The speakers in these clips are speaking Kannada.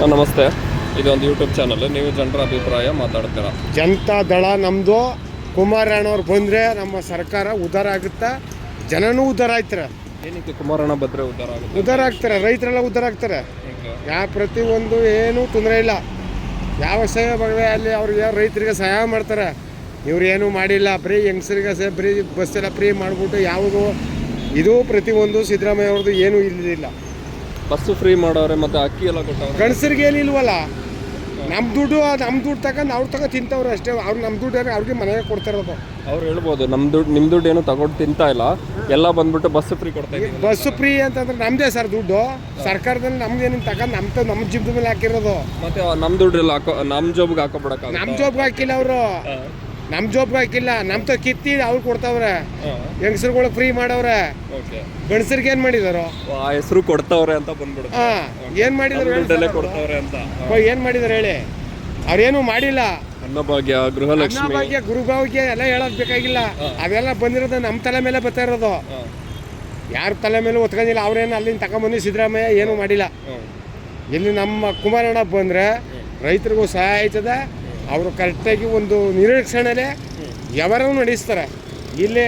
ನಮಸ್ತೆ, ಇದೊಂದು ಯೂಟ್ಯೂಬ್ ಚಾನಲ್. ನೀವು ಜನರ ಅಭಿಪ್ರಾಯ ಮಾತಾಡ್ತೀರಾ. ಜನತಾ ದಳ ನಮ್ಮದು. ಕುಮಾರಣ್ಣವ್ರು ಬಂದರೆ ನಮ್ಮ ಸರ್ಕಾರ ಉದ್ಧಾರ ಆಗುತ್ತಾ, ಜನನೂ ಉದ್ಧಾರ ಆಯ್ತಾರೆ. ಏನಕ್ಕೆ ಕುಮಾರಣ್ಣ ಬಂದರೆ ಉದ್ಧಾರ ಆಗುತ್ತೆ? ಉದ್ಧಾರ ಆಗ್ತಾರೆ, ರೈತರೆಲ್ಲ ಉದ್ಧಾರ ಆಗ್ತಾರೆ. ಯಾವ ಪ್ರತಿಯೊಂದು ಏನೂ ತೊಂದರೆ ಇಲ್ಲ. ಯಾವ ಸಹಾಯ ಬಗ್ಗೆ ಅಲ್ಲಿ ಅವ್ರಿಗೆ ರೈತರಿಗೆ ಸಹಾಯ ಮಾಡ್ತಾರೆ. ಇವ್ರು ಏನೂ ಮಾಡಿಲ್ಲ, ಬರೀ ಹೆಂಗಸರಿಗೆ ಬರೀ ಬಸ್ಸೆಲ್ಲ ಫ್ರೀ ಮಾಡಿಬಿಟ್ಟು ಯಾವುದು ಇದು ಪ್ರತಿಯೊಂದು ಸಿದ್ದರಾಮಯ್ಯ ಅವ್ರದ್ದು ಏನೂ ಇಲ್ಲದಿಲ್ಲ. ಬಸ್ಸು ಫ್ರೀ ಮಾಡೋರೆ ಮತ್ತು ಅಕ್ಕಿ ಎಲ್ಲ ಕೊಟ್ಟವ್ರೆ. ಗಂಡಸರಿಗೆ ಏನಿಲ್ವಲ್ಲ, ನಮ್ಮ ದುಡ್ಡು ತಗೊಂಡು ಅವ್ರು ತಗೋ ತಿಂತವ್ರು ಅಷ್ಟೇ. ಅವ್ರು ನಮ್ಮ ದುಡ್ಡು ಅವ್ರಿಗೆ ಮನೆಗೆ ಕೊಡ್ತಿರೋದು. ಅವ್ರು ಹೇಳ್ಬೋದು ನಮ್ಮ ದುಡ್ಡು ನಿಮ್ಮ ದುಡ್ಡು ಏನು ತಗೊಂಡು ತಿಂತಾ ಇಲ್ಲ, ಎಲ್ಲ ಬಂದ್ಬಿಟ್ಟು ಬಸ್ ಫ್ರೀ ಕೊಡ್ತಾ ಇದ್ದೀವಿ. ಬಸ್ ಫ್ರೀ ಅಂತಂದ್ರೆ ನಮ್ಮದೇ ಸರ್ ದುಡ್ಡು, ಸರ್ಕಾರದಲ್ಲಿ ನಮ್ಗೇನು ತಗೊಂಡು ನಮ್ಮ ಜಿಬ್ಬದ ಮೇಲೆ ಹಾಕಿರೋದು. ಮತ್ತೆ ನಮ್ಮ ದುಡ್ಡು ಎಲ್ಲ ನಮ್ಮ ಜಾಬ್ಗೆ ಹಾಕೋಬಿಡಕ್ಕ. ನಮ್ಮ ಜಾಬ್ಗೆ ಹಾಕಿಲ್ಲ ಅವರು, ನಮ್ಮ ಜಾಬ್ಗೆ ಹಾಕಿಲ್ಲ. ನಮ್ಮ ಕಿತ್ತಿ ಅವ್ರು ಕೊಡ್ತಾವ್ರೆ. ಹೆಂಗಸರುಗಳಿಗೆ ಫ್ರೀ ಮಾಡವ್ರೆ, ಗಂಡಸರಿಗೆ ಏನು ಮಾಡಿದಾರೋ ಆ ಹೆಸರು ಕೊಡ್ತಾವ್ರೆ ಅಂತ ಬಂದ್ಬಿಡು. ಏನು ಮಾಡಿದಾರೆ ಕೊಡ್ತಾವ್ರೆ ಅಂತ ಏನು ಮಾಡಿದಾರೆ ಹೇಳಿ? ಅವ್ರೇನು ಮಾಡಿಲ್ಲ. ಅನ್ನಭಾಗ್ಯ, ಗೃಹಲಕ್ಷ್ಮಿ, ಗುರುಭಾಗ್ಯ ಎಲ್ಲ ಹೇಳೋದು ಬೇಕಾಗಿಲ್ಲ. ಅವೆಲ್ಲ ಬಂದಿರೋದು ನಮ್ಮ ತಲೆ ಮೇಲೆ ಬರ್ತಾ ಇರೋದು. ಯಾರ ತಲೆ ಮೇಲೆ ಒತ್ಕೊಂಡಿಲ್ಲ. ಅವ್ರೇನು ಅಲ್ಲಿಂದ ತಗೊಂಬಂದು ಸಿದ್ದರಾಮಯ್ಯ ಏನೂ ಮಾಡಿಲ್ಲ. ಇಲ್ಲಿ ನಮ್ಮ ಕುಮಾರಣ್ಣ ಬಂದರೆ ರೈತರಿಗೂ ಸಹಾಯ ಆಯ್ತದೆ. ಅವರು ಕರೆಕ್ಟಾಗಿ ಒಂದು ನಿರೀಕ್ಷಣೆಲೆ ಯಾವರೂ ನಡೆಸ್ತಾರೆ. ಇಲ್ಲಿ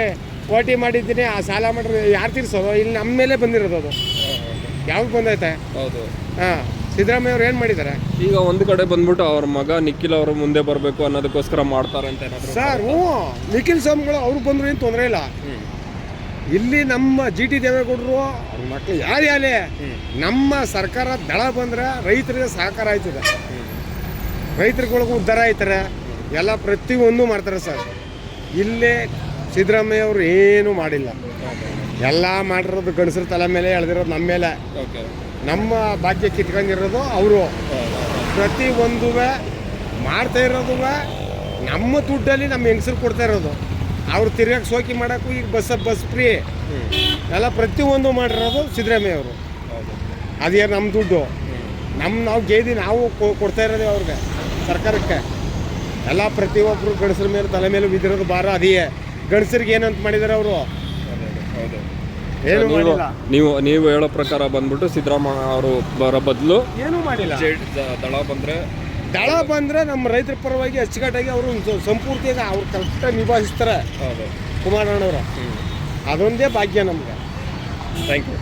ಕೋಟಿ ಮಾಡಿದ್ದೀನಿ, ಆ ಸಾಲ ಮಾಡಿದ್ರೆ ಯಾರು ತೀರ್ಸೋದು? ಇಲ್ಲಿ ನಮ್ಮ ಮೇಲೆ ಬಂದಿರೋದು. ಅದು ಯಾವ್ದು ಬಂದೈತೆ? ಹೌದು. ಸಿದ್ದರಾಮಯ್ಯ ಅವ್ರು ಏನು ಮಾಡಿದ್ದಾರೆ? ಈಗ ಒಂದು ಕಡೆ ಬಂದ್ಬಿಟ್ಟು ಅವ್ರ ಮಗ ನಿಖಿಲ್ ಅವರು ಮುಂದೆ ಬರಬೇಕು ಅನ್ನೋದಕ್ಕೋಸ್ಕರ ಮಾಡ್ತಾರೆ ಅಂತ ಏನಾದ್ರು ಸರ್? ನಿಖಿಲ್ ಸ್ವಾಮಿಗಳು ಅವ್ರು ಬಂದ್ರು ಏನು ತೊಂದರೆ ಇಲ್ಲ. ಇಲ್ಲಿ ನಮ್ಮ GT ದೇವೇಗೌಡರು ಅವ್ರ ಮಕ್ಕಳು ಯಾರೇ ನಮ್ಮ ಸರ್ಕಾರ ದಳ ಬಂದರೆ ರೈತರಿಗೆ ಸಹಕಾರ ಆಯ್ತದೆ. ರೈತರುಗಳಿಗೂ ಉದ್ಧಾರ ಆಯ್ತಾರೆ. ಎಲ್ಲ ಪ್ರತಿಯೊಂದು ಮಾಡ್ತಾರೆ ಸರ್. ಇಲ್ಲೇ ಸಿದ್ದರಾಮಯ್ಯ ಅವರು ಏನೂ ಮಾಡಿಲ್ಲ. ಎಲ್ಲ ಮಾಡಿರೋದು ಗಂಡಸರ ತಲೆ ಮೇಲೆ, ಎಳೆದಿರೋದು ನಮ್ಮ ಮೇಲೆ. ನಮ್ಮ ಭಾಗ್ಯ ಕಿತ್ಕೊಂಡಿರೋದು ಅವರು. ಪ್ರತಿಯೊಂದು ಮಾಡ್ತಾ ಇರೋದು ನಮ್ಮ ದುಡ್ಡಲ್ಲಿ ನಮ್ಮ ಹೆಂಗಸರು ಕೊಡ್ತಾ ಇರೋದು. ಅವ್ರು ತಿರ್ಗಾಕ್ಕೆ ಸೋಕಿ ಮಾಡೋಕ್ಕೂ ಈಗ ಬಸ್ ಫ್ರೀ ಎಲ್ಲ ಪ್ರತಿಯೊಂದು ಮಾಡಿರೋದು ಸಿದ್ದರಾಮಯ್ಯ ಅವರು. ಅದೇ ನಮ್ಮ ದುಡ್ಡು ನಾವು ಗೇದಿ ನಾವು ಕೊಡ್ತಾ ಇರೋದೇ ಅವ್ರಿಗೆ, ಸರ್ಕಾರಕ್ಕೆ. ಎಲ್ಲ ಪ್ರತಿಯೊಬ್ಬರು ಗಂಡಸರ ಮೇಲೆ ತಲೆ ಮೇಲೆ ಬಿದ್ದಿರೋದು ಭಾರ ಅದೇ. ಗಂಡಸರಿಗೆ ಏನಂತ ಮಾಡಿದ್ದಾರೆ ಅವರು? ಏನು ಮಾಡಿಲ್ಲ. ನೀವು ಹೇಳೋ ಪ್ರಕಾರ ಬಂದ್ಬಿಟ್ಟು ಸಿದ್ದರಾಮಯ್ಯ ಅವರು ಬರೋ ಬದಲು ಏನೂ ಮಾಡಿಲ್ಲ. ದಳ ಬಂದರೆ ನಮ್ಮ ರೈತರ ಪರವಾಗಿ ಅಚ್ಚುಕಟ್ಟಾಗಿ ಅವರು ಸಂಪೂರ್ತಿಯಾಗಿ ಅವ್ರು ಕರೆಕ್ಟಾಗಿ ನಿಭಾಯಿಸ್ತಾರೆ ಕುಮಾರಣ್ಣವರು. ಅದೊಂದೇ ಭಾಗ್ಯ ನಮ್ಗೆ. Thank you.